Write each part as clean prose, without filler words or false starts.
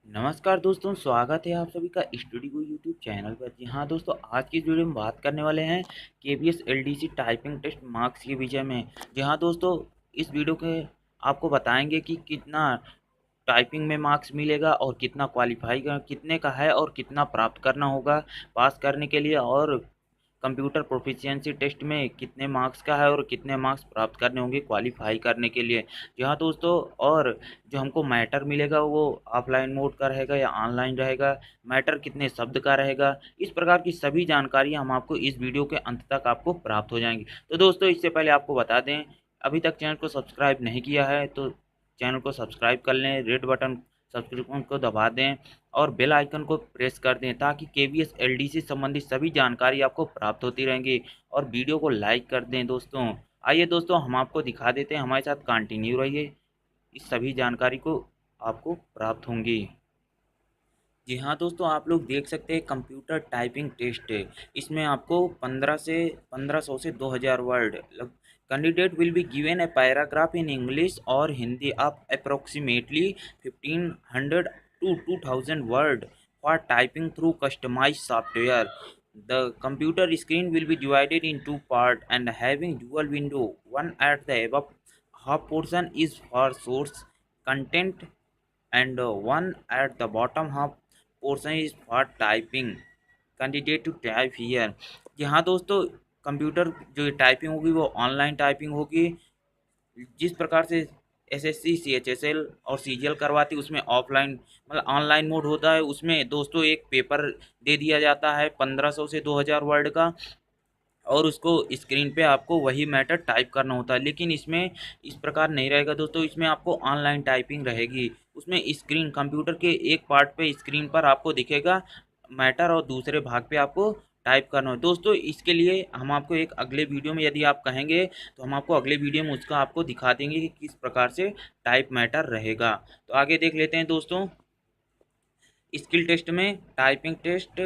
नमस्कार दोस्तों, स्वागत है आप सभी का स्टूडियो यूट्यूब चैनल पर। जी हाँ दोस्तों, आज की इस वीडियो में बात करने वाले हैं KBS LDC typing test marks के विषय में। जी हाँ दोस्तों, इस वीडियो के आपको बताएंगे कि कितना टाइपिंग में मार्क्स मिलेगा और कितना क्वालिफाई कितने का है और कितना प्राप्त करना होगा पास करने के लिए, और कंप्यूटर प्रोफिशिएंसी टेस्ट में कितने मार्क्स का है और कितने मार्क्स प्राप्त करने होंगे क्वालिफाई करने के लिए। जी हाँ दोस्तों, और जो हमको मैटर मिलेगा वो ऑफलाइन मोड का रहेगा या ऑनलाइन रहेगा, मैटर कितने शब्द का रहेगा, इस प्रकार की सभी जानकारियाँ हम आपको इस वीडियो के अंत तक आपको प्राप्त हो जाएंगी। तो दोस्तों, इससे पहले आपको बता दें, अभी तक चैनल को सब्सक्राइब नहीं किया है तो चैनल को सब्सक्राइब कर लें, रेड बटन सब्सक्रिप्शन को दबा दें और बेल आइकन को प्रेस कर दें ताकि केबीएस एलडीसी संबंधित सभी जानकारी आपको प्राप्त होती रहेंगी। और वीडियो को लाइक कर दें दोस्तों। आइए दोस्तों, हम आपको दिखा देते हैं, हमारे साथ कंटिन्यू रहिए, इस सभी जानकारी को आपको प्राप्त होंगी। जी हाँ दोस्तों, आप लोग देख सकते हैं कंप्यूटर टाइपिंग टेस्ट है। इसमें आपको 1500 से 2000 word. Candidate will be given a paragraph in English और Hindi of approximately 1500 to 2000 word for typing through customise software. The computer screen will be divided in two parts and having dual window. One at the above half portion is for source content and one at the bottom half portion is for typing candidate to type here। जी हाँ दोस्तों, computer जो typing होगी वो online typing होगी। जिस प्रकार से SSC CHSL और सीजीएल करवाती उसमें ऑफलाइन मतलब ऑनलाइन मोड होता है। उसमें दोस्तों एक पेपर दे दिया जाता है 1500 से 2000 वर्ड का, और उसको स्क्रीन पे आपको वही मैटर टाइप करना होता है। लेकिन इसमें इस प्रकार नहीं रहेगा दोस्तों, इसमें आपको ऑनलाइन टाइपिंग रहेगी। उसमें स्क्रीन कंप्यूटर के एक पार्ट पे स्क्रीन पर आपको दिखेगा मैटर और दूसरे भाग पे आपको टाइप करना है। दोस्तों, इसके लिए हम आपको एक अगले वीडियो में, यदि आप कहेंगे तो हम आपको अगले वीडियो में उसका आपको दिखा देंगे कि किस प्रकार से टाइप मैटर रहेगा। तो आगे देख लेते हैं दोस्तों। स्किल टेस्ट में टाइपिंग टेस्ट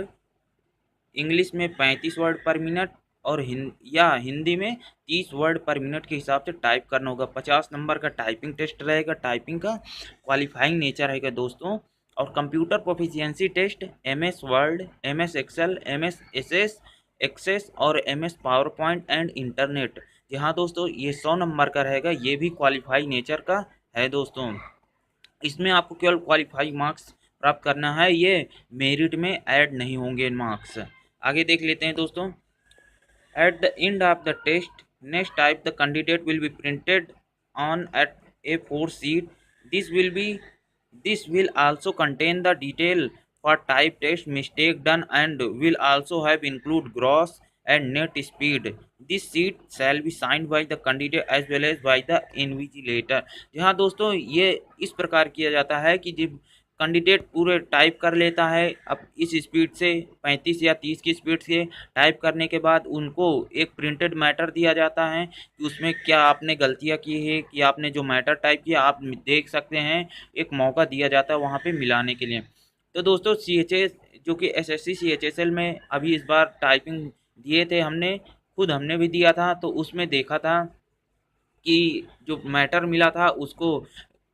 इंग्लिश में 35 वर्ड पर मिनट और हिंदी में 30 वर्ड पर मिनट के हिसाब से टाइप करना होगा। 50 नंबर का टाइपिंग टेस्ट रहेगा, टाइपिंग का क्वालिफाइंग नेचर रहेगा दोस्तों। और computer proficiency test MS Word, MS Excel, MS SS access और MS PowerPoint and internet. जी हाँ दोस्तों, ये 100 नंबर का रहेगा, ये भी क्वालिफाई नेचर का है दोस्तों। इसमें आपको केवल क्वालिफाई मार्क्स प्राप्त करना है, ये मेरिट में ऐड नहीं होंगे मार्क्स। आगे देख लेते हैं दोस्तों। At the end of the test, next type the candidate will be printed on at A4 sheet. This will also contain the detail for type test mistake done and will also have include gross and net speed. This sheet shall be signed by the candidate as well as by the invigilator। यहाँ दोस्तों ये इस प्रकार किया जाता है कि जब कैंडिडेट पूरे टाइप कर लेता है अब इस स्पीड से 35 या 30 की स्पीड से टाइप करने के बाद उनको एक प्रिंटेड मैटर दिया जाता है कि उसमें क्या आपने गलतियां की है, कि आपने जो मैटर टाइप किया आप देख सकते हैं। एक मौका दिया जाता है वहाँ पे मिलाने के लिए। तो दोस्तों, सीएचएस जो कि एसएससी सीएचएसएल में अभी इस बार टाइपिंग दिए थे, हमने भी दिया था, तो उसमें देखा था कि जो मैटर मिला था उसको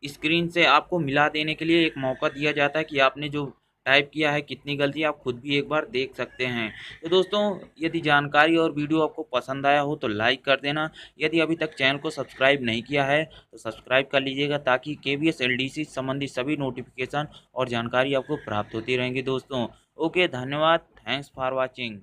स्क्रीन से आपको मिला देने के लिए एक मौका दिया जाता है कि आपने जो टाइप किया है कितनी गलती, आप खुद भी एक बार देख सकते हैं। तो दोस्तों, यदि जानकारी और वीडियो आपको पसंद आया हो तो लाइक कर देना। यदि अभी तक चैनल को सब्सक्राइब नहीं किया है तो सब्सक्राइब कर लीजिएगा ताकि केबीएस एलडीसी संबंधी सभी नोटिफिकेशन और जानकारी आपको प्राप्त होती रहेंगी दोस्तों। ओके, धन्यवाद, थैंक्स फॉर वॉचिंग।